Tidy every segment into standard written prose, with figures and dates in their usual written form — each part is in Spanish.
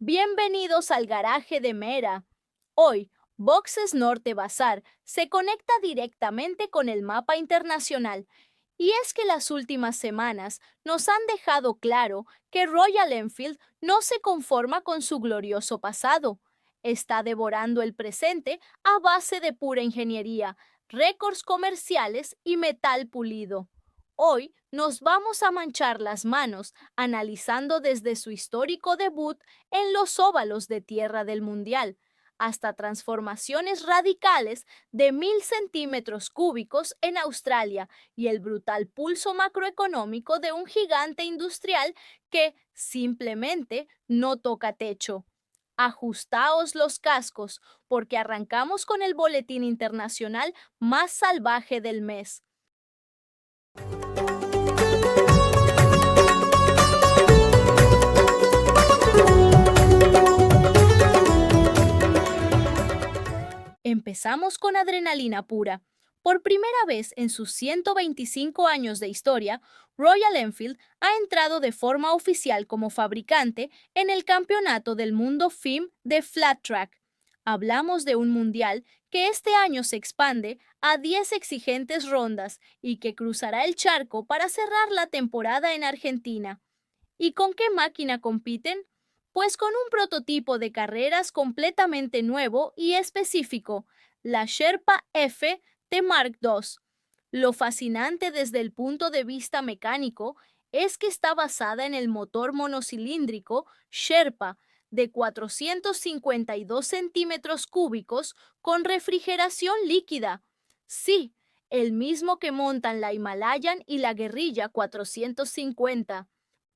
Bienvenidos al garaje de Mera. Hoy, Boxes Norte Bazar se conecta directamente con el mapa internacional. Y es que las últimas semanas nos han dejado claro que Royal Enfield no se conforma con su glorioso pasado. Está devorando el presente a base de pura ingeniería, récords comerciales y metal pulido. Hoy nos vamos a manchar las manos analizando desde su histórico debut en los óvalos de tierra del Mundial, hasta transformaciones radicales de 1.000 centímetros cúbicos en Australia y el brutal pulso macroeconómico de un gigante industrial que simplemente no toca techo. Ajustaos los cascos porque arrancamos con el boletín internacional más salvaje del mes. Empezamos con adrenalina pura. Por primera vez en sus 125 años de historia, Royal Enfield ha entrado de forma oficial como fabricante en el Campeonato del Mundo FIM de Flat Track. Hablamos de un mundial que este año se expande a 10 exigentes rondas y que cruzará el charco para cerrar la temporada en Argentina. ¿Y con qué máquina compiten? Pues con un prototipo de carreras completamente nuevo y específico, la Sherpa F de Mark II. Lo fascinante desde el punto de vista mecánico es que está basada en el motor monocilíndrico Sherpa de 452 centímetros cúbicos con refrigeración líquida. Sí, el mismo que montan la Himalayan y la Guerrilla 450.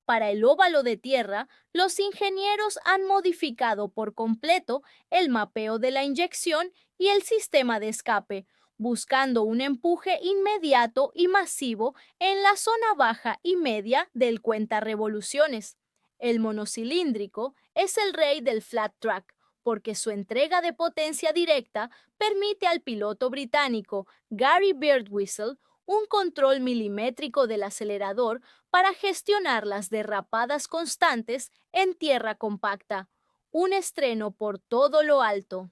Para el óvalo de tierra, los ingenieros han modificado por completo el mapeo de la inyección y el sistema de escape, buscando un empuje inmediato y masivo en la zona baja y media del cuenta-revoluciones. El monocilíndrico es el rey del flat track, porque su entrega de potencia directa permite al piloto británico Gary Birdwhistell un control milimétrico del acelerador para gestionar las derrapadas constantes en tierra compacta. Un estreno por todo lo alto.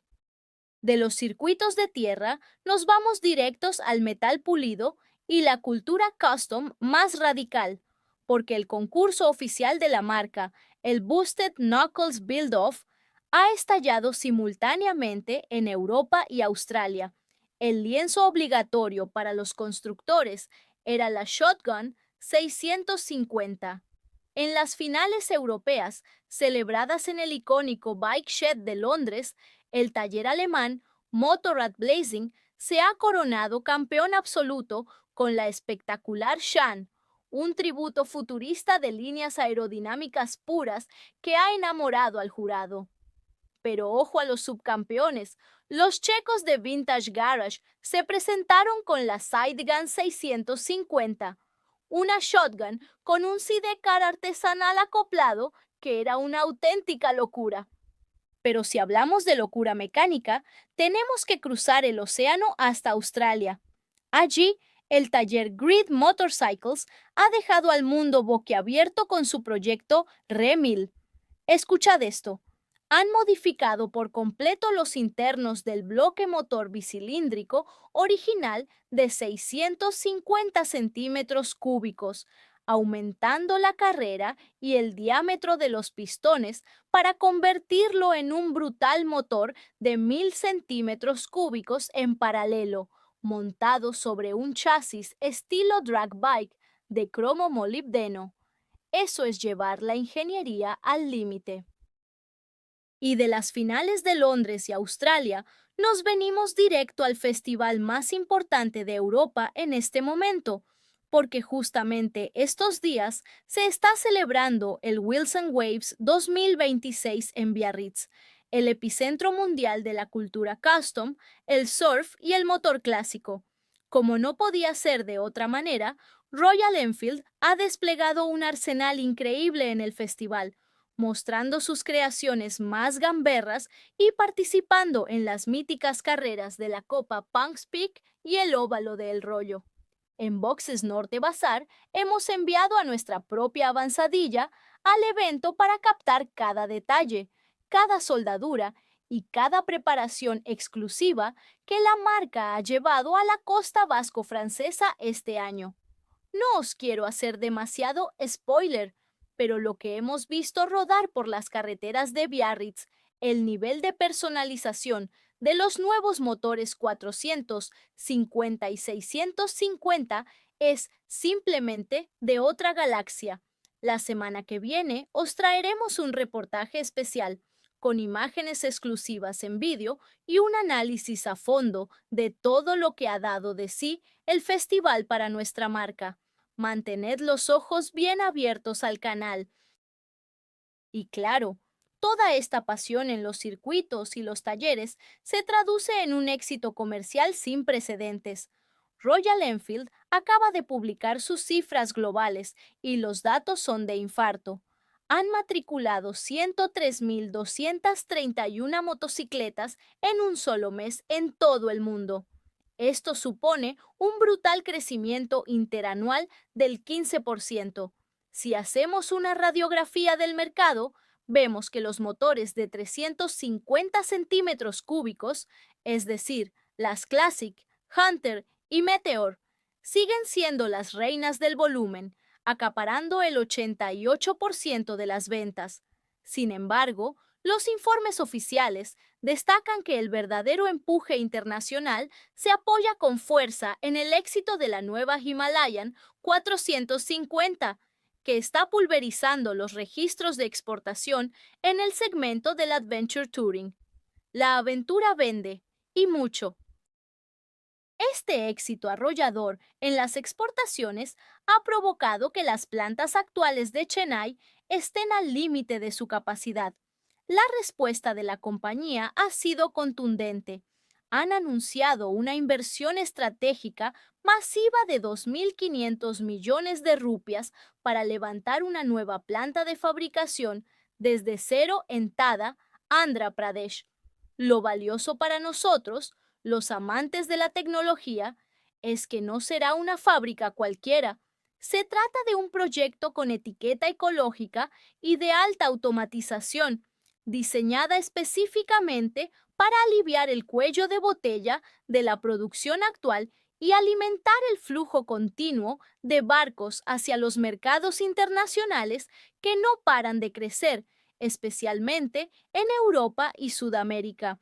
De los circuitos de tierra nos vamos directos al metal pulido y la cultura custom más radical, porque el concurso oficial de la marca, el Boosted Knuckles Build-Off, ha estallado simultáneamente en Europa y Australia. El lienzo obligatorio para los constructores era la Shotgun 650. En las finales europeas, celebradas en el icónico Bike Shed de Londres, el taller alemán Motorrad Blazing se ha coronado campeón absoluto con la espectacular Shan, un tributo futurista de líneas aerodinámicas puras que ha enamorado al jurado. Pero ojo a los subcampeones, los checos de Vintage Garage se presentaron con la Sidegun 650, una shotgun con un sidecar artesanal acoplado que era una auténtica locura. Pero si hablamos de locura mecánica, tenemos que cruzar el océano hasta Australia. Allí, el taller Grid Motorcycles ha dejado al mundo boquiabierto con su proyecto Remil. Escuchad esto. Han modificado por completo los internos del bloque motor bicilíndrico original de 650 centímetros cúbicos, aumentando la carrera y el diámetro de los pistones para convertirlo en un brutal motor de 1.000 centímetros cúbicos en paralelo, montado sobre un chasis estilo drag bike de cromo molibdeno. Eso es llevar la ingeniería al límite. Y de las finales de Londres y Australia, nos venimos directo al festival más importante de Europa en este momento, porque justamente estos días se está celebrando el Wilson Waves 2026 en Biarritz, el epicentro mundial de la cultura custom, el surf y el motor clásico. Como no podía ser de otra manera, Royal Enfield ha desplegado un arsenal increíble en el festival, mostrando sus creaciones más gamberras y participando en las míticas carreras de la Copa Punks Peak y el Óvalo de El Rollo. En Boxes Norte Bazar hemos enviado a nuestra propia avanzadilla al evento para captar cada detalle, cada soldadura y cada preparación exclusiva que la marca ha llevado a la costa vasco-francesa este año. No os quiero hacer demasiado spoiler, pero lo que hemos visto rodar por las carreteras de Biarritz, el nivel de personalización de los nuevos motores 450 y 650 es simplemente de otra galaxia. La semana que viene os traeremos un reportaje especial con imágenes exclusivas en vídeo y un análisis a fondo de todo lo que ha dado de sí el festival para nuestra marca. Mantened los ojos bien abiertos al canal. Y claro, toda esta pasión en los circuitos y los talleres se traduce en un éxito comercial sin precedentes. Royal Enfield acaba de publicar sus cifras globales y los datos son de infarto. Han matriculado 103.231 motocicletas en un solo mes en todo el mundo. Esto supone un brutal crecimiento interanual del 15%. Si hacemos una radiografía del mercado, vemos que los motores de 350 centímetros cúbicos, es decir, las Classic, Hunter y Meteor, siguen siendo las reinas del volumen, acaparando el 88% de las ventas. Sin embargo, los informes oficiales destacan que el verdadero empuje internacional se apoya con fuerza en el éxito de la nueva Himalayan 450, que está pulverizando los registros de exportación en el segmento del Adventure Touring. La aventura vende, y mucho. Este éxito arrollador en las exportaciones ha provocado que las plantas actuales de Chennai estén al límite de su capacidad. La respuesta de la compañía ha sido contundente. Han anunciado una inversión estratégica masiva de 2.500 millones de rupias para levantar una nueva planta de fabricación desde cero en Tada, Andhra Pradesh. Lo valioso para nosotros, los amantes de la tecnología, es que no será una fábrica cualquiera. Se trata de un proyecto con etiqueta ecológica y de alta automatización, diseñada específicamente para aliviar el cuello de botella de la producción actual y alimentar el flujo continuo de barcos hacia los mercados internacionales que no paran de crecer, especialmente en Europa y Sudamérica.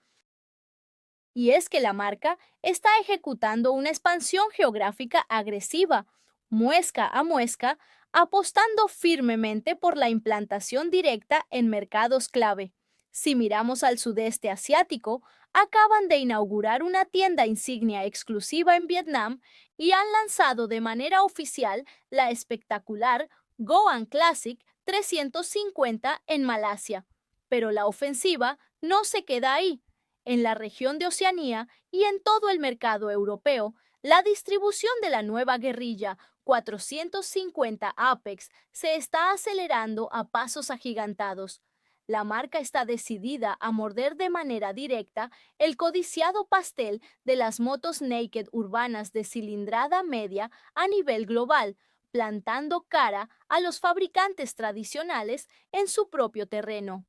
Y es que la marca está ejecutando una expansión geográfica agresiva, muesca a muesca, apostando firmemente por la implantación directa en mercados clave. Si miramos al sudeste asiático, acaban de inaugurar una tienda insignia exclusiva en Vietnam y han lanzado de manera oficial la espectacular Goan Classic 350 en Malasia. Pero la ofensiva no se queda ahí. En la región de Oceanía y en todo el mercado europeo, la distribución de la nueva guerrilla 450 Apex se está acelerando a pasos agigantados. La marca está decidida a morder de manera directa el codiciado pastel de las motos naked urbanas de cilindrada media a nivel global, plantando cara a los fabricantes tradicionales en su propio terreno.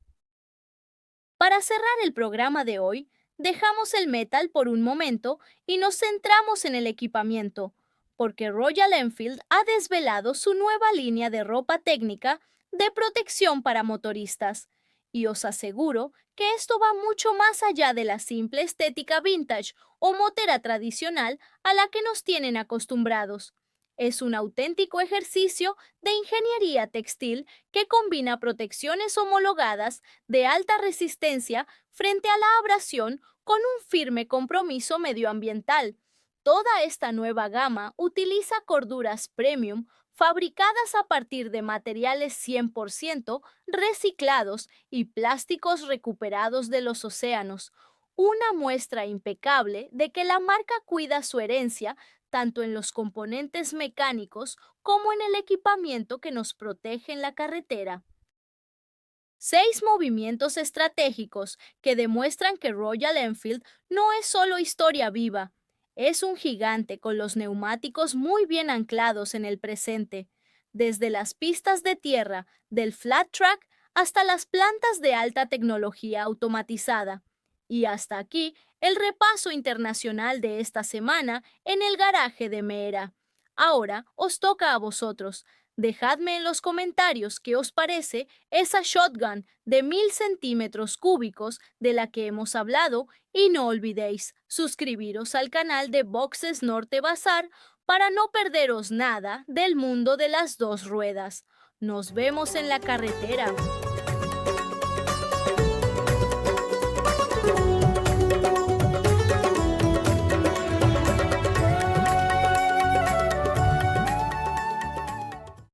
Para cerrar el programa de hoy, dejamos el metal por un momento y nos centramos en el equipamiento, porque Royal Enfield ha desvelado su nueva línea de ropa técnica de protección para motoristas. Y os aseguro que esto va mucho más allá de la simple estética vintage o motera tradicional a la que nos tienen acostumbrados. Es un auténtico ejercicio de ingeniería textil que combina protecciones homologadas de alta resistencia frente a la abrasión con un firme compromiso medioambiental. Toda esta nueva gama utiliza corduras premium fabricadas a partir de materiales 100% reciclados y plásticos recuperados de los océanos, una muestra impecable de que la marca cuida su herencia tanto en los componentes mecánicos como en el equipamiento que nos protege en la carretera. 6 movimientos estratégicos que demuestran que Royal Enfield no es solo historia viva, es un gigante con los neumáticos muy bien anclados en el presente, desde las pistas de tierra del flat track hasta las plantas de alta tecnología automatizada. Y hasta aquí el repaso internacional de esta semana en el garaje de Mera. Ahora os toca a vosotros. Dejadme en los comentarios qué os parece esa shotgun de 1000 cm³ de la que hemos hablado y no olvidéis suscribiros al canal de Boxes Norte Bazar para no perderos nada del mundo de las dos ruedas. Nos vemos en la carretera.